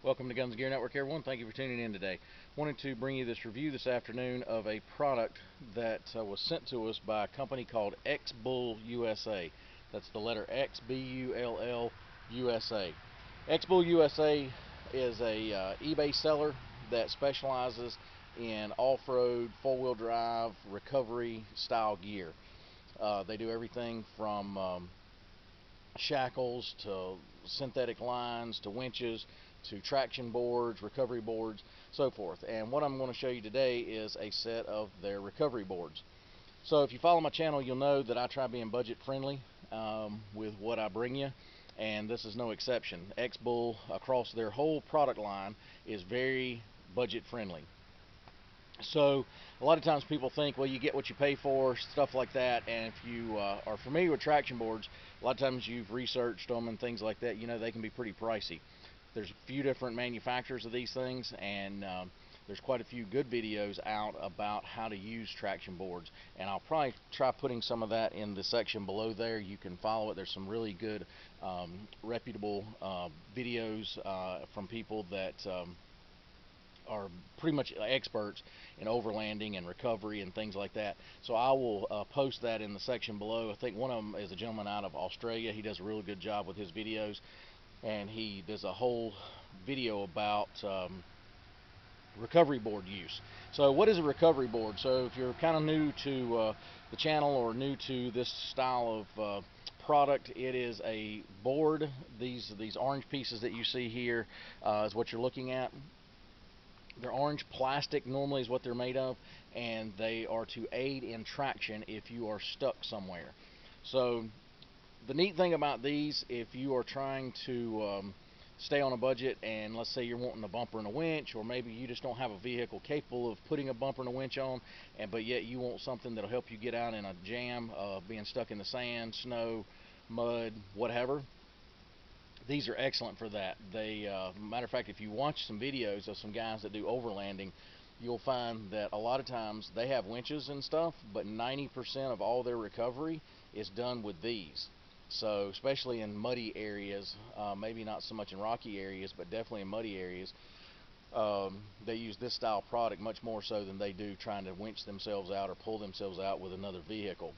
Welcome to Guns and Gear Network, everyone. Thank you for tuning in today. Wanted to bring you this review this afternoon of a product that was sent to us by a company called X-Bull USA. That's the letter X, B-U-L-L, USA. X-Bull USA is a eBay seller that specializes in off-road, four-wheel drive, recovery style gear. They do everything from shackles to synthetic lines to winches to traction boards, recovery boards, so forth. And what I'm going to show you today is a set of their recovery boards. So if you follow my channel, you'll know that I try being budget friendly with what I bring you, and this is no exception. X-Bull, across their whole product line, is very budget friendly. So a lot of times people think, well, you get what you pay for, stuff like that. And if you are familiar with traction boards, a lot of times you've researched them and things like that, you know they can be pretty pricey. There's a few different manufacturers of these things, and there's quite a few good videos out about how to use traction boards, and I'll probably try putting some of that in the section below there. You can follow it. There's some really good reputable videos from people that are pretty much experts in overlanding and recovery and things like that. So I will post that in the section below. I think one of them is a gentleman out of Australia. He does a really good job with his videos, and he does a whole video about recovery board use. So what is a recovery board? So if you're kind of new to the channel or new to this style of product, it is a board. These orange pieces that you see here is what you're looking at. They're orange plastic normally is what they're made of, and they are to aid in traction if you are stuck somewhere. So the neat thing about these, if you are trying to stay on a budget, and let's say you're wanting a bumper and a winch, or maybe you just don't have a vehicle capable of putting a bumper and a winch on, but yet you want something that'll help you get out in a jam, being stuck in the sand, snow, mud, whatever. These are excellent for that. They, matter of fact, if you watch some videos of some guys that do overlanding, you'll find that a lot of times they have winches and stuff, but 90% of all their recovery is done with these. So especially in muddy areas, maybe not so much in rocky areas, but definitely in muddy areas, they use this style product much more so than they do trying to winch themselves out or pull themselves out with another vehicle.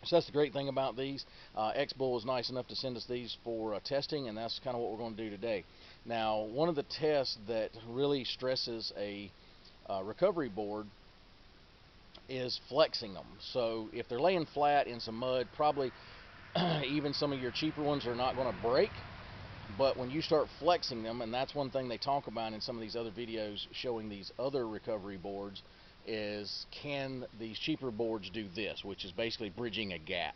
So that's the great thing about these. X-Bull was nice enough to send us these for testing, and that's kind of what we're going to do today. Now, one of the tests that really stresses a recovery board is flexing them. So if they're laying flat in some mud, probably even some of your cheaper ones are not going to break. But when you start flexing them, and that's one thing they talk about in some of these other videos showing these other recovery boards, is can these cheaper boards do this, which is basically bridging a gap,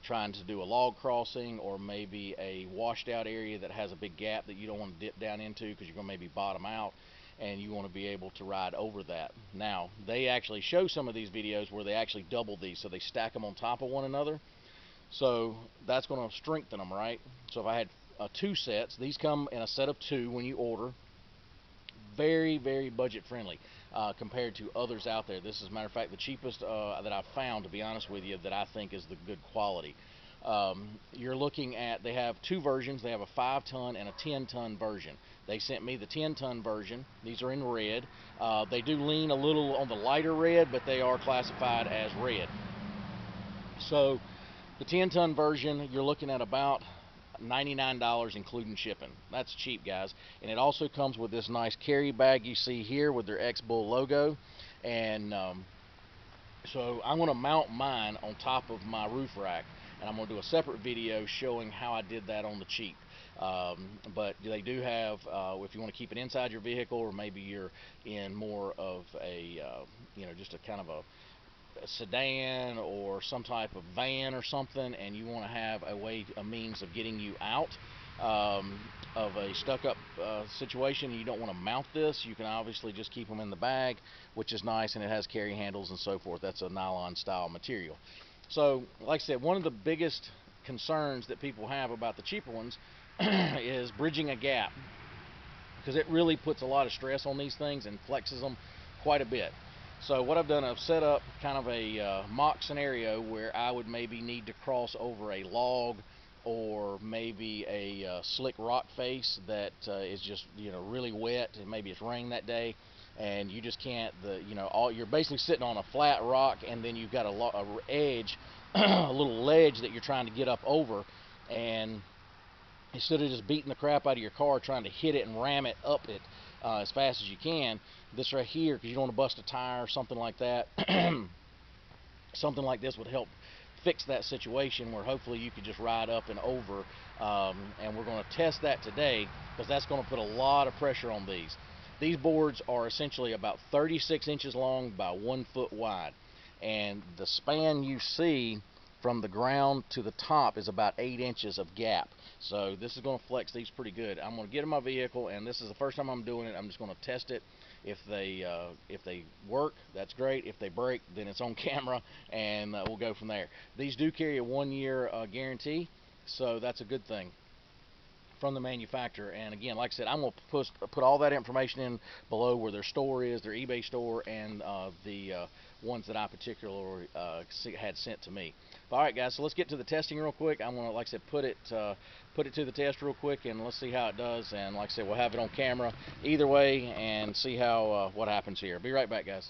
trying to do a log crossing or maybe a washed out area that has a big gap that you don't want to dip down into because you're going to maybe bottom out, and you want to be able to ride over that. Now they actually show some of these videos where they actually double these, so they stack them on top of one another. So that's going to strengthen them, right? So if I had two sets, these come in a set of two when you order. Very, very budget friendly compared to others out there. This is, a matter of fact, the cheapest that I've found, to be honest with you, that I think is the good quality. You're looking at, they have two versions. They have a 5-ton and a 10-ton version. They sent me the 10-ton version. These are in red. They do lean a little on the lighter red, but they are classified as red. So the 10-ton version, you're looking at about $99 including shipping. That's cheap, guys. And it also comes with this nice carry bag you see here with their X-Bull logo. And so I'm going to mount mine on top of my roof rack, and I'm going to do a separate video showing how I did that on the cheap. But they do have, if you want to keep it inside your vehicle, or maybe you're in more of a, just a kind of a sedan or some type of van or something, and you want to have a means of getting you out of a stuck-up situation, and you don't want to mount this, you can obviously just keep them in the bag, which is nice, and it has carry handles and so forth. That's a nylon style material. So like I said, one of the biggest concerns that people have about the cheaper ones is bridging a gap, because it really puts a lot of stress on these things and flexes them quite a bit. So what I've done, I've set up kind of a mock scenario where I would maybe need to cross over a log or maybe a slick rock face that is just, you know, really wet, and maybe it's raining that day, and you just can't, you're basically sitting on a flat rock, and then you've got a edge, a little ledge that you're trying to get up over, and instead of just beating the crap out of your car trying to hit it and ram it up it as fast as you can, this right here, because you don't want to bust a tire or something like that, something like this would help fix that situation, where hopefully you could just ride up and over, and we're going to test that today, because that's going to put a lot of pressure on these. These boards are essentially about 36 inches long by 1 foot wide, and the span you see from the ground to the top is about 8 inches of gap. So this is going to flex these pretty good. I'm going to get in my vehicle, and this is the first time I'm doing it. I'm just going to test it. If they work, that's great. If they break, then it's on camera, and we'll go from there. These do carry a 1-year guarantee, so that's a good thing from the manufacturer. And again, like I said, I'm going to put all that information in below, where their store is, their eBay store, and the ones that I particularly had sent to me. All right, guys, so let's get to the testing real quick. I'm going to, like I said, put it to the test real quick, and let's see how it does. And like I said, we'll have it on camera either way and see how what happens here. Be right back, guys.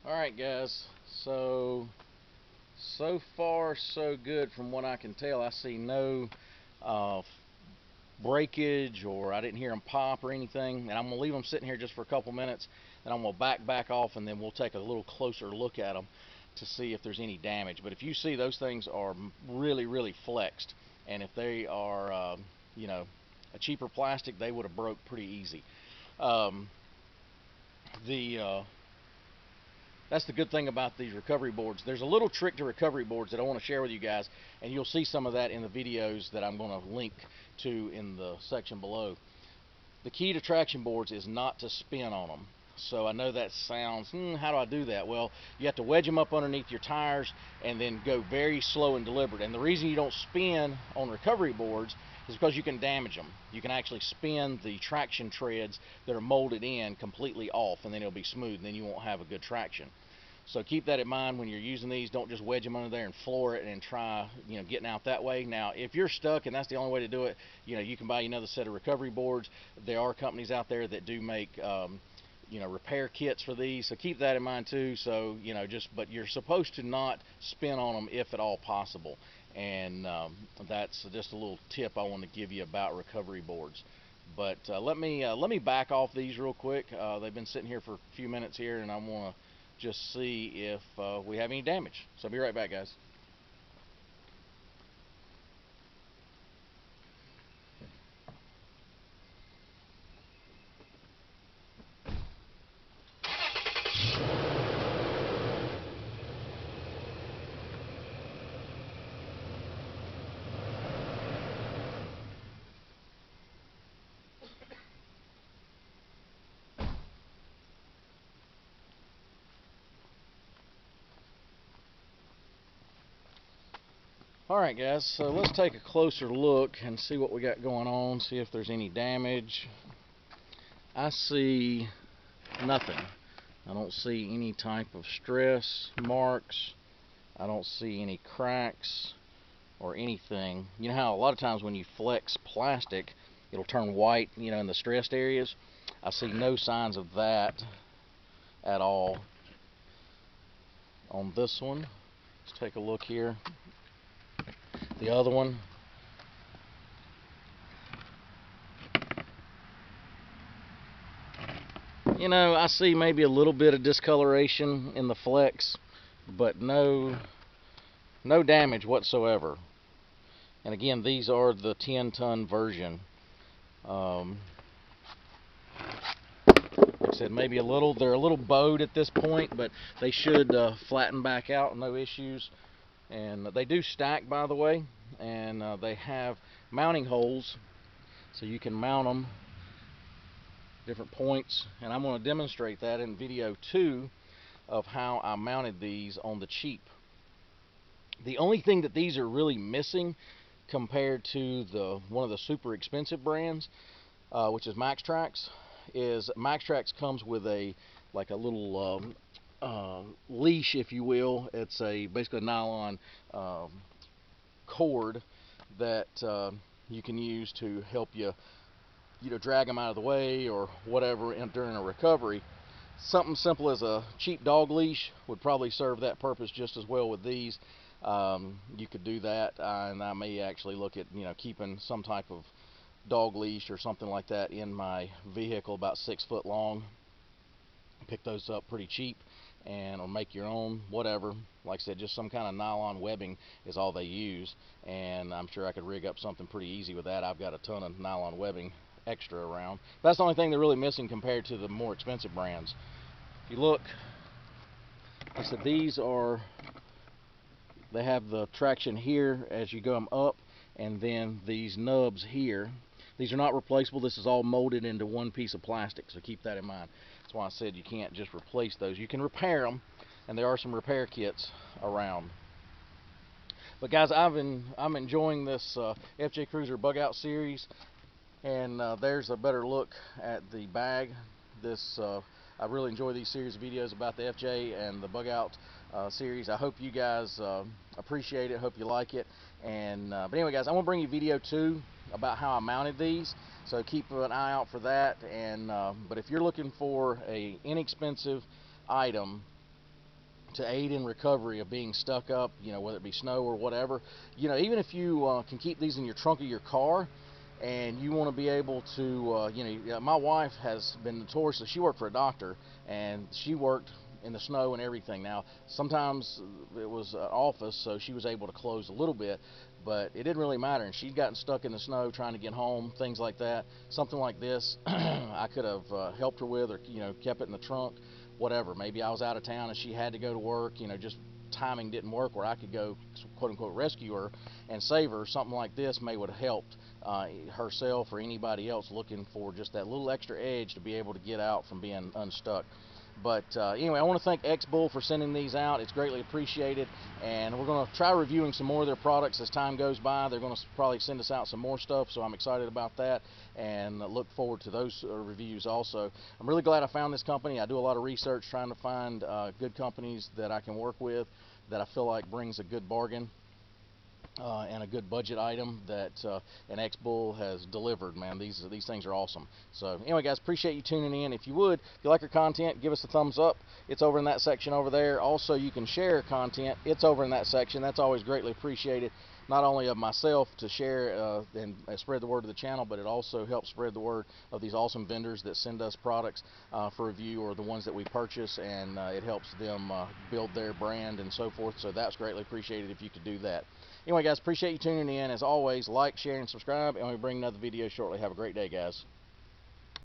Alright, guys, so far so good from what I can tell. I see no breakage, or I didn't hear them pop or anything, and I'm going to leave them sitting here just for a couple minutes, and I'm going to back off, and then we'll take a little closer look at them to see if there's any damage. But if you see, those things are really flexed, and if they are a cheaper plastic, they would have broke pretty easy. That's the good thing about these recovery boards. There's a little trick to recovery boards that I want to share with you guys, and you'll see some of that in the videos that I'm going to link to in the section below. The key to traction boards is not to spin on them. So I know that sounds, how do I do that? Well, you have to wedge them up underneath your tires and then go very slow and deliberate. And the reason you don't spin on recovery boards is because you can damage them. You can actually spin the traction treads that are molded in completely off, and then it'll be smooth, and then you won't have a good traction. So keep that in mind when you're using these. Don't just wedge them under there and floor it and try, getting out that way. Now, if you're stuck and that's the only way to do it, you can buy another set of recovery boards. There are companies out there that do make repair kits for these, so keep that in mind too. So but you're supposed to not spin on them if at all possible, and that's just a little tip I want to give you about recovery boards. But let me back off these real quick. They've been sitting here for a few minutes here, and I want to just see if we have any damage. So I'll be right back, guys. Alright, guys, so let's take a closer look and see what we got going on, see if there's any damage. I see nothing. I don't see any type of stress marks. I don't see any cracks or anything. You know how a lot of times when you flex plastic, it'll turn white, in the stressed areas? I see no signs of that at all on this one. Let's take a look here. The other one, I see maybe a little bit of discoloration in the flex, but no damage whatsoever. And again, these are the 10-ton version. Like I I said, maybe they're a little bowed at this point, but they should flatten back out, no issues. And they do stack, by the way, and they have mounting holes, so you can mount them different points, and I'm going to demonstrate that in video 2 of how I mounted these on the cheap. The only thing that these are really missing compared to one of the super expensive brands, which is Maxtrax, is Maxtrax comes with a little leash, if you will. It's basically a nylon cord that you can use to help you drag them out of the way or whatever during a recovery. Something simple as a cheap dog leash would probably serve that purpose just as well with these. You could do that, and I may actually look at keeping some type of dog leash or something like that in my vehicle, about 6 foot long. Pick those up pretty cheap, or make your own, whatever. Like I said, just some kind of nylon webbing is all they use, and I'm sure I could rig up something pretty easy with that. I've got a ton of nylon webbing extra around. That's the only thing they're really missing compared to the more expensive brands. If you look, like I said, they have the traction here as you go them up, and then these nubs here. These are not replaceable. This is all molded into one piece of plastic, so keep that in mind. That's why I said you can't just replace those. You can repair them, and there are some repair kits around. But guys, I'm enjoying this FJ Cruiser bug out series, and there's a better look at the bag. I really enjoy these series of videos about the FJ and the bug out series. I hope you guys appreciate it. Hope you like it. And but anyway, guys, I'm gonna bring you video 2 about how I mounted these, so keep an eye out for that. And but if you're looking for a inexpensive item to aid in recovery of being stuck up, whether it be snow or whatever, even if you can keep these in your trunk of your car, and you want to be able to, my wife has been notorious. She worked for a doctor, and she worked in the snow and everything. Now, sometimes it was an office, so she was able to close a little bit, but it didn't really matter. And she'd gotten stuck in the snow trying to get home, things like that. Something like this, I could have helped her with, or kept it in the trunk, whatever. Maybe I was out of town and she had to go to work. Just timing didn't work where I could go, quote unquote, rescue her and save her. Something like this would have helped herself or anybody else looking for just that little extra edge to be able to get out from being unstuck. But anyway, I want to thank X-Bull for sending these out. It's greatly appreciated, and we're going to try reviewing some more of their products as time goes by. They're going to probably send us out some more stuff, so I'm excited about that, and look forward to those reviews also. I'm really glad I found this company. I do a lot of research trying to find good companies that I can work with, that I feel like brings a good bargain and a good budget item that an X-Bull has delivered. Man, these things are awesome. So anyway, guys, appreciate you tuning in. If you like our content, give us a thumbs up. It's over in that section over there. Also, you can share content. It's over in that section. That's always greatly appreciated, not only of myself to share and spread the word of the channel, but it also helps spread the word of these awesome vendors that send us products for review, or the ones that we purchase, and it helps them build their brand and so forth. So that's greatly appreciated if you could do that. Anyway, guys, appreciate you tuning in. As always, like, share, and subscribe, and we'll bring another video shortly. Have a great day, guys.